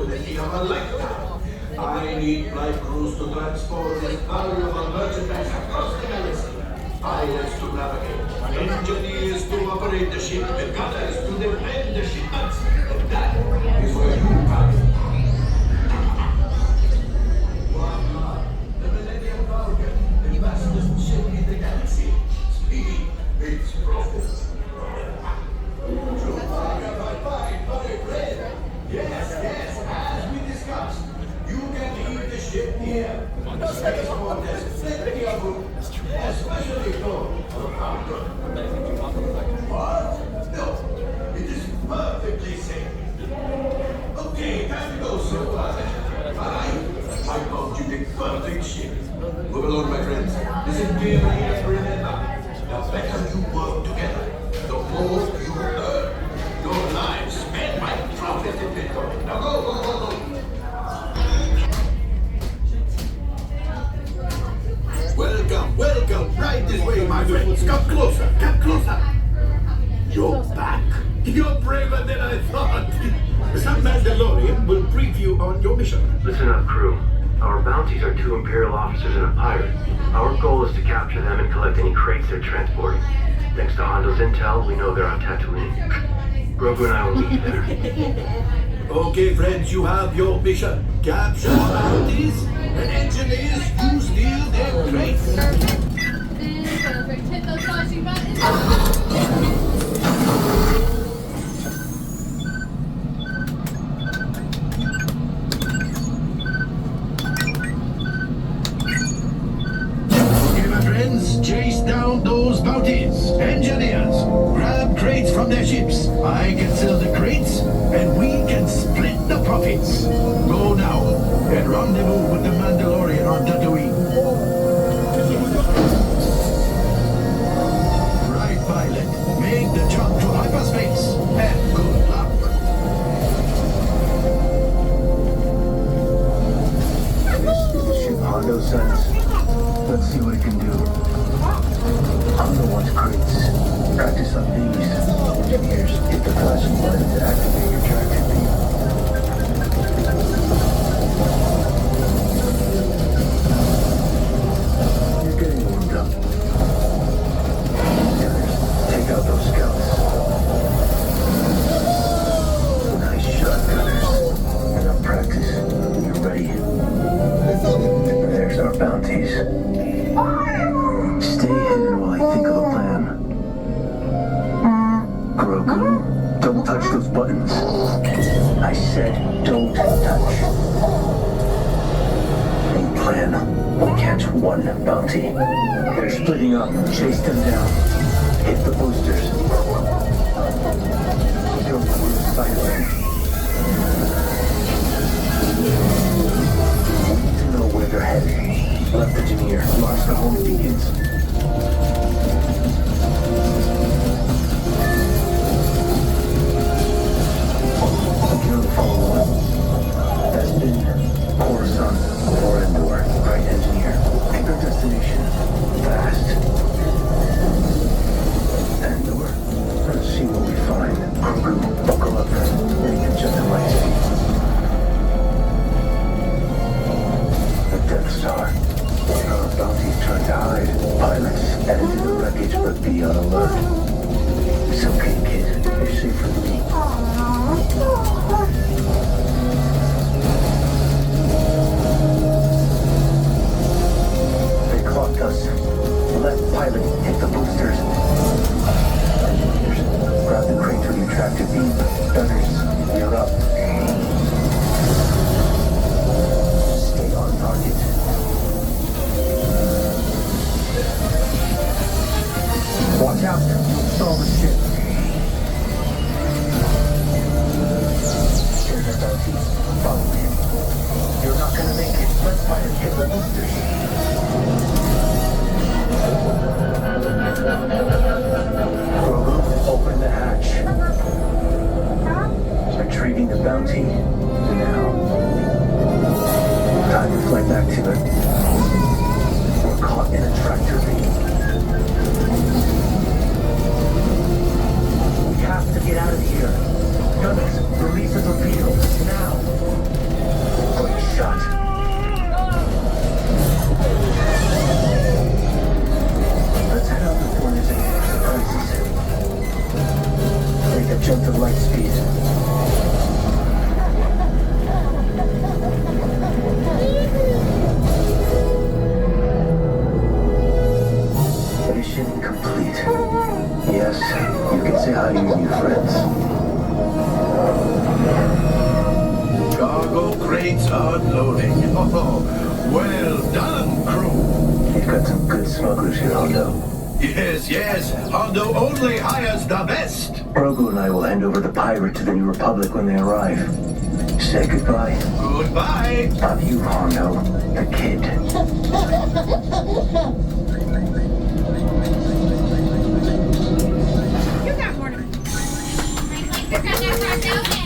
opportunity of a lifetime. I need flight crews to transport this valuable merchandise across the galaxy. Pilots to navigate, engineers to operate the ship, and gunners to defend the shipments. And that is where you come in. The Millennium Falcon, the fastest ship in the galaxy. Speed meets profit. Yes, as we discussed, you can leave the ship here. The spaceport has plenty of room, especially for cargo. What? No, it is perfectly safe. Okay, time to go, sir. I found you the perfect ship. Move along, my friends. This is Din Djarin and remember, the better you work together, the more you earn. Your lives spent by profit in Bitcoin. Now go. Welcome. Right this way, my friends. Come closer. You're back. You're braver than I thought. Some Mandalorian will brief you on your mission. Listen up, crew. Our bounties are 2 Imperial officers and a pirate. Our goal is to capture them and collect any crates they're transporting. Thanks to Hondo's intel, we know they're on Tatooine. Grogu and I will meet you there. Okay, friends, you have your mission. Capture bounties and engineers who steal their crates. Hit those flashing buttons. Chase down those bounties. Engineers, grab crates from their ships. I can sell the crates, and we can split the profits. Go now, and rendezvous with the Mandalorian on Tatooine. Right, pilot. Make the jump to hyperspace, and good luck. This is the ship Hondo sends. Let's see what it can do. Hondo wants crates. Practice on these. Engineers, hit the flashing button to activate your tractor beam. You're getting warmed up. Gunners, take out those scouts. Nice shot, gunners. Enough practice. You're ready. There's our bounties. Stay hidden while I think of a plan. Grogu, don't touch those buttons. I said don't touch. Main plan. We catch one bounty. They're splitting up. Chase them down. Hit the boosters. Don't lose sight of them. We need to know where they're headed. Left engineer, marks the home beacons. Follow on. That's been Coruscant or Endor. Right, engineer. Pick our destination. Fast. Endor. Let's see what we find. Grogu, buckle up. We can jump to my speed. The Death Star. Our bounties trying to hide. Pilots headed to the wreckage, but be on alert. It's okay, kid. You're safe with me. They clocked us. Left pilot, hit the boosters. Engineers, grab the crate with your tractor beam. Gunners, you're up. Stay on target. Watch out, you'll stall the ship. Here's our bounty. Follow him. You're not gonna make it. Let's fight and hit the boosters. Grogu, open the hatch. Retrieving the bounty. Now. Time to fly back to it. We're caught in a tractor beam. We have to get out of here. Gunners, release the torpedoes, now! unloading. Oh, well done, crew. You've got some good smugglers here, Hondo. Yes, Hondo only hires the best. Grogu and I will hand over the pirate to the New Republic when they arrive. Say goodbye. Goodbye. Not you, Hondo. The kid. You got more. You're gonna